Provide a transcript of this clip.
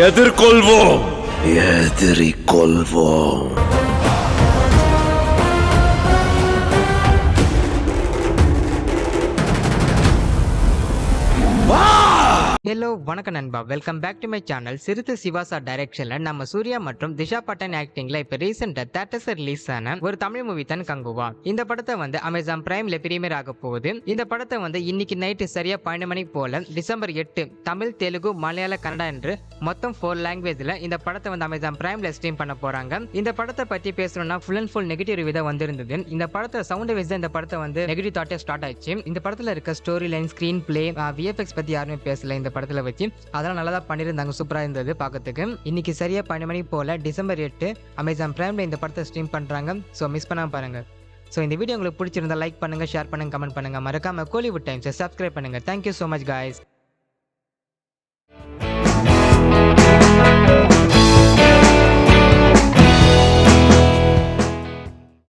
எதிர்கொள்வோம், எதிரிக்கொள்வோம். Hello வணக்கம் நண்பா, welcome back to my channel. Siruthai சிவாசா டைரக்ஷன்ல நம்ம சூர்யா மற்றும் திஷா பட்டன் ஆக்டிங்ல இப்ப ரீசெண்டா தேட்டர்ஸ் ரிலீஸ் ஆன ஒரு தமிழ் மூவி தான் கங்குவா. இந்த படத்தை வந்து அமேசான் பிரைம்ல பிரீமியர் ஆக போகுது. இந்த படத்தை வந்து இன்னைக்கு நைட்டு சரியா 12 மணிக்கு போல டிசம்பர் 8 தமிழ், தெலுங்கு, மலையாள, கன்னடா என்று மொத்தம் 4 லாங்குவேஜ்ல இந்த படத்தை வந்து அமேசான் பிரைம்ல ஸ்ட்ரீம் பண்ண போறாங்க. இந்த படத்தை பத்தி பேசணும்னா full and full negative review தான் வந்திருந்தது. இந்த படத்தை சவுண்ட் வைஸ் இந்த படத்தை வந்து நெகட்டிவ் தாட்டே ஸ்டார்ட் ஆயிடுச்சு. இந்த படத்துல இருக்க story line, screen play, VFX பத்தி யாருமே பேசல இந்த படத்துல வச்சு. அதெல்லாம் நல்லா தான் பண்ணியிருந்தாங்க, சூப்பரா இருந்தது பார்க்கறதுக்கு. இன்னைக்கு சரியா 12 மணிக்கு போல டிசம்பர் 8 அமேசான் பிரைம்ல இந்த படத்தை ஸ்ட்ரீம் பண்றாங்க. ஸோ மிஸ் பண்ணாம பாருங்க. ஸோ இந்த வீடியோ உங்களுக்கு பிடிச்சிருந்தா லைக் பண்ணுங்க, ஷேர் பண்ணுங்க, கமெண்ட் பண்ணுங்க. மறக்காம கோலிவுட் டைம்ஸை சப்ஸ்கிரைப் பண்ணுங்க. Thank you so much guys.